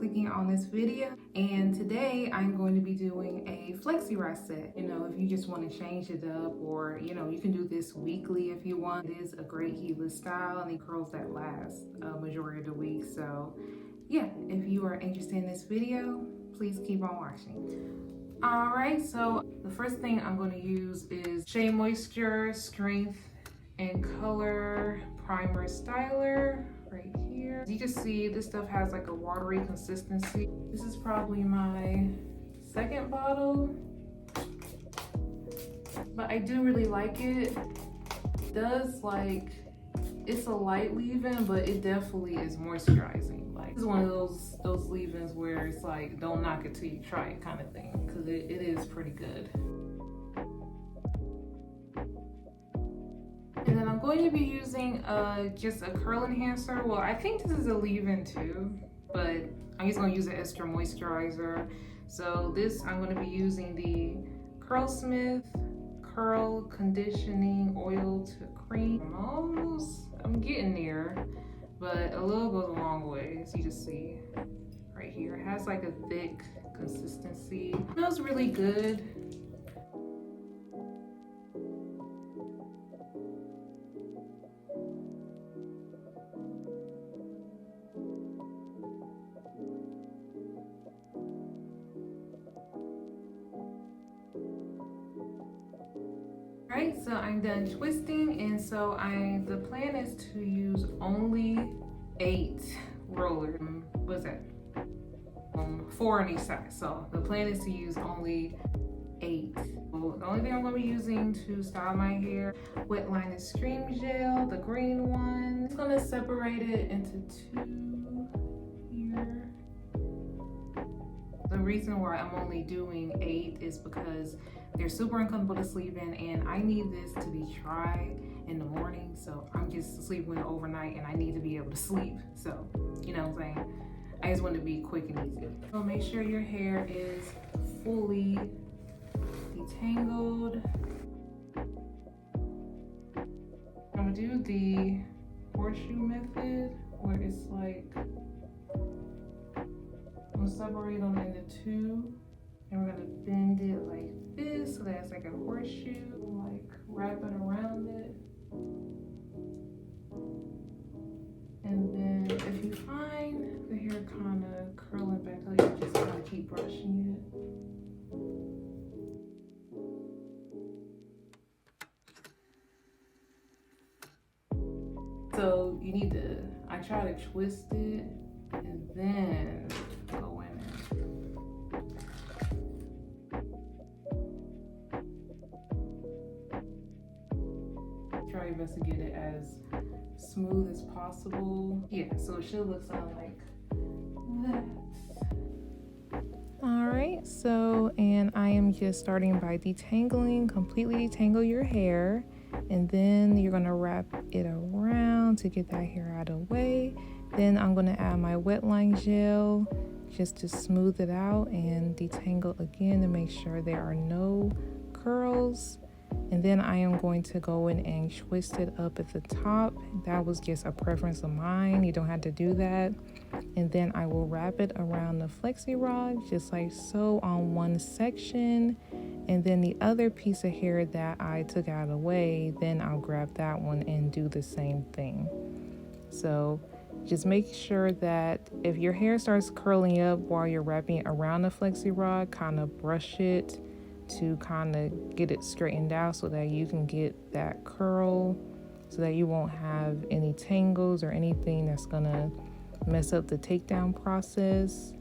clicking on this video. And today I'm going to be doing a Flexirodset. You know, if you just want to change it up, or you know, you can do this weekly if you want. It is a great heatless style and it curls that last a majority of the week. So yeah, if you are interested in this video, please keep on watching. All right, so the first thing I'm going to use is Shea Moisture Strength and Color Primer Styler right here. As you can see, this stuff has like a watery consistency. This is probably my second bottle, but I do really like it. It does like, it's a light leave-in, but it definitely is moisturizing. Like, this is one of those leave-ins where it's like, don't knock it till you try it kind of thing, because it is pretty good. And then I'm going to be using just a curl enhancer. Well, I think this is a leave-in too, but I'm just going to use an extra moisturizer. So this, I'm going to be using the CurlSmith Curl Conditioning Oil to Cream. I'm getting there, but a little goes a long way, as you can see right here. It has like a thick consistency. It smells really good. Alright, so I'm done twisting, and so the plan is to use only 8 rollers. What's that? 4 on each side. So the plan is to use only 8. So the only thing I'm going to be using to style my hair, Wetline Extreme Gel, the green one. I'm just going to separate it into 2 here. The reason why I'm only doing 8 is because they're super uncomfortable to sleep in, and I need this to be dry in the morning. So I'm just sleeping overnight and I need to be able to sleep. So, you know what I'm saying? I just want to be quick and easy. So make sure your hair is fully detangled. I'm gonna do the horseshoe method, where it's like, I'm gonna separate them into 2, and we're gonna bend it like this so that it's like a horseshoe, like wrap it around it. And then if you find the hair kind of curling back up, you just gotta keep brushing it. So you need to, I try to twist it and then go in it. Try your best to get it as smooth as possible. Yeah, so it should look something like that. Alright, so, and I am just starting by detangling, completely detangle your hair, and then you're going to wrap it around to get that hair out of the way. Then I'm going to add my Wetline gel just to smooth it out and detangle again to make sure there are no curls. And then I am going to go in and twist it up at the top. That was just a preference of mine. You don't have to do that. And then I will wrap it around the Flexi-Rod just like so on one section. And then the other piece of hair that I took out of the way, then I'll grab that one and do the same thing. So just make sure that if your hair starts curling up while you're wrapping it around the Flexi-Rod, kind of brush it to kind of get it straightened out so that you can get that curl, so that you won't have any tangles or anything that's gonna mess up the takedown process.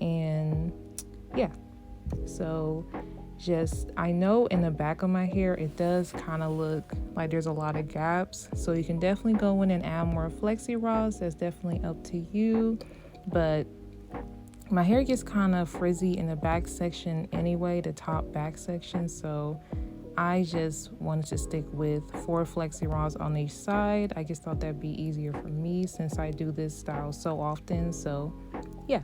And yeah, so just, I know in the back of my hair it does kind of look like there's a lot of gaps, so you can definitely go in and add more Flexi-Rods. That's definitely up to you, but my hair gets kind of frizzy in the back section anyway, the top back section, so I just wanted to stick with 4 Flexi-Rods on each side. I just thought that'd be easier for me since I do this style so often. So yeah.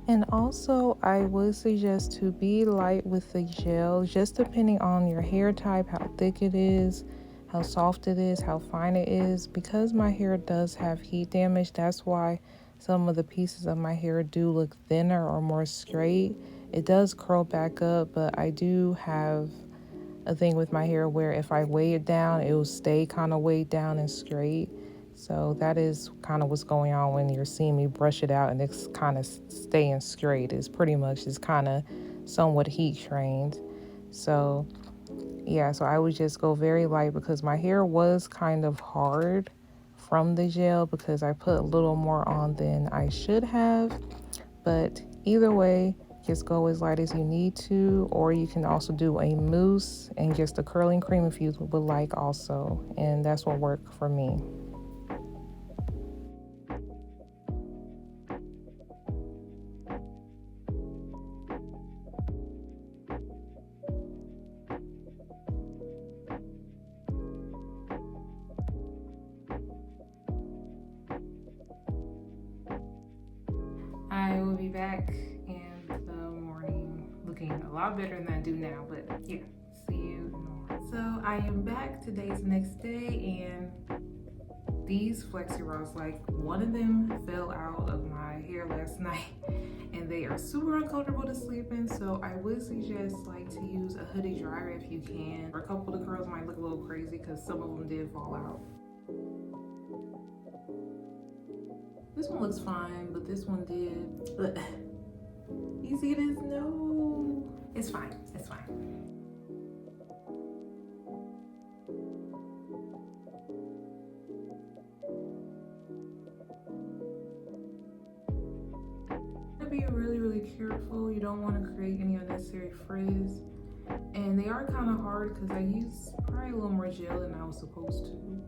And also, I would suggest to be light with the gel, just depending on your hair type, how thick it is. how soft it is, how fine it is. Because my hair does have heat damage, that's why some of the pieces of my hair do look thinner or more straight. It does curl back up, but I do have a thing with my hair where if I weigh it down, it will stay kind of weighed down and straight. So that is kind of what's going on when you're seeing me brush it out and it's kind of staying straight. It's pretty much just kind of somewhat heat trained. So yeah, so I would just go very light because my hair was kind of hard from the gel because I put a little more on than I should have. But either way, just go as light as you need to, or you can also do a mousse and just a curling cream if you would like also, and that's what worked for me. I will be back in the morning looking a lot better than I do now, but yeah, see you in the morning. So I am back. Today's the next day, and these Flexi-Rods, like one of them fell out of my hair last night and they are super uncomfortable to sleep in. So I would suggest like to use a hoodie dryer if you can. Or a couple of the curls might look a little crazy because some of them did fall out. This one looks fine, but this one did. But you see this? No, it's fine. It's fine. Be really careful. You don't want to create any unnecessary frizz, and they are kind of hard because I used probably a little more gel than I was supposed to.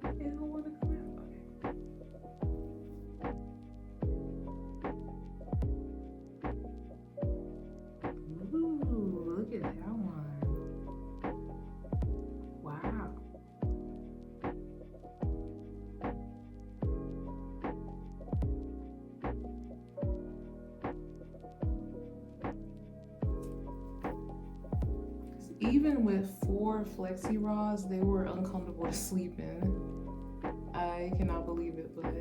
They don't want to come out. Okay. Ooh, look at that one. Wow. Even with 4 Flexi-Rods, they were uncomfortable to sleep in. I cannot believe it, but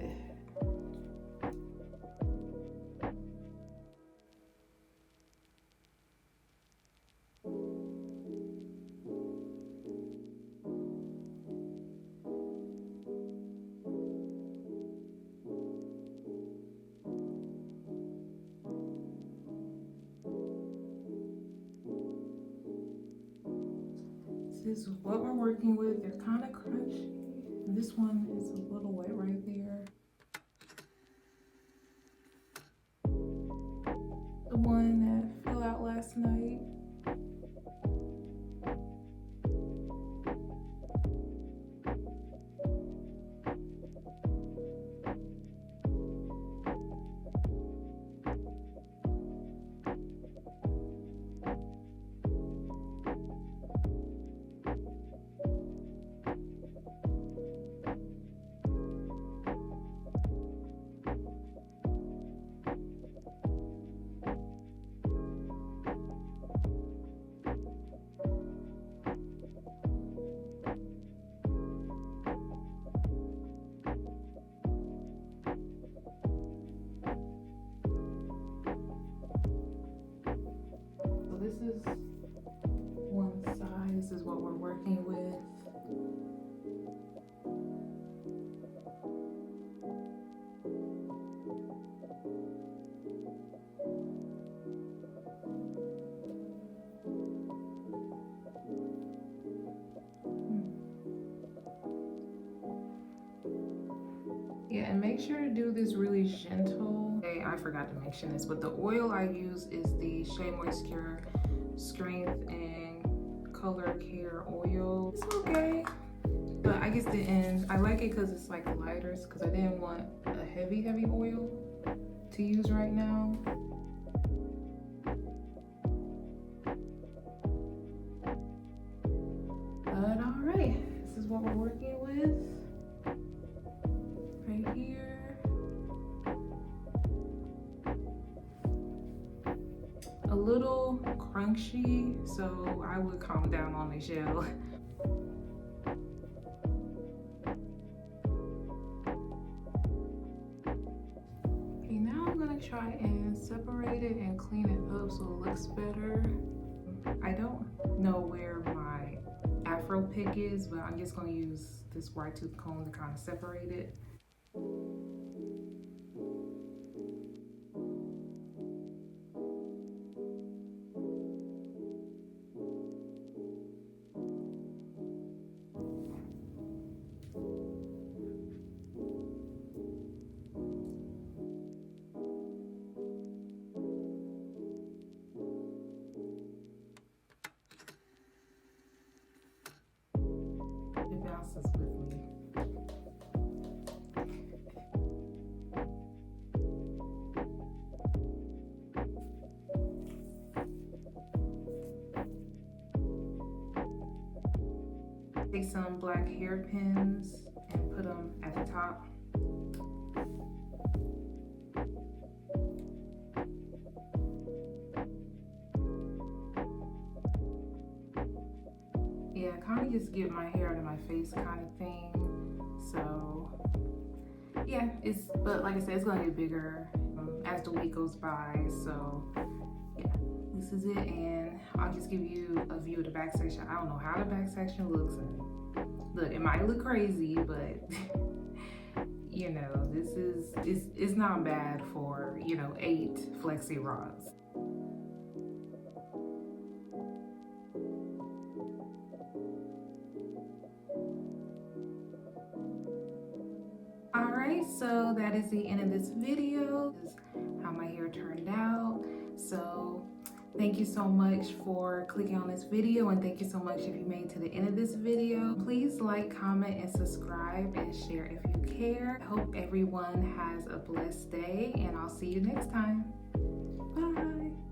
this is what we're working with. They're kind of crunchy. This one is a little wet right there. The one that fell out last night. This is one side. This is what we're working with. Yeah, and make sure to do this really gentle. Okay, I forgot to mention this, but the oil I use is the Shea Moisture Strength and Color Care Oil. It's okay, but I guess the end, I like it because it's like lighter, because I didn't want a heavy oil to use right now. But all right, this is what we're working with right here. a little crunchy, so I would calm down on the gel. Okay, now I'm gonna try and separate it and clean it up so it looks better. I don't know where my afro pick is, but I'm just gonna use this wide tooth comb to kind of separate it. It bounces with me. Take some black hairpins and put them at the top. Yeah, kind of just get my hair out of my face kind of thing. So yeah, but like I said, it's gonna get bigger as the week goes by. So yeah, this is it, and I'll just give you a view of the back section. I don't know how the back section looks. Look, it might look crazy, but you know, it's not bad for, you know, 8 flexi rods. Alright, so that is the end of this video. This is how my hair turned out. So thank you so much for clicking on this video, and thank you so much if you made it to the end of this video. Please like, comment, and subscribe, and share if you care. I hope everyone has a blessed day, and I'll see you next time. Bye.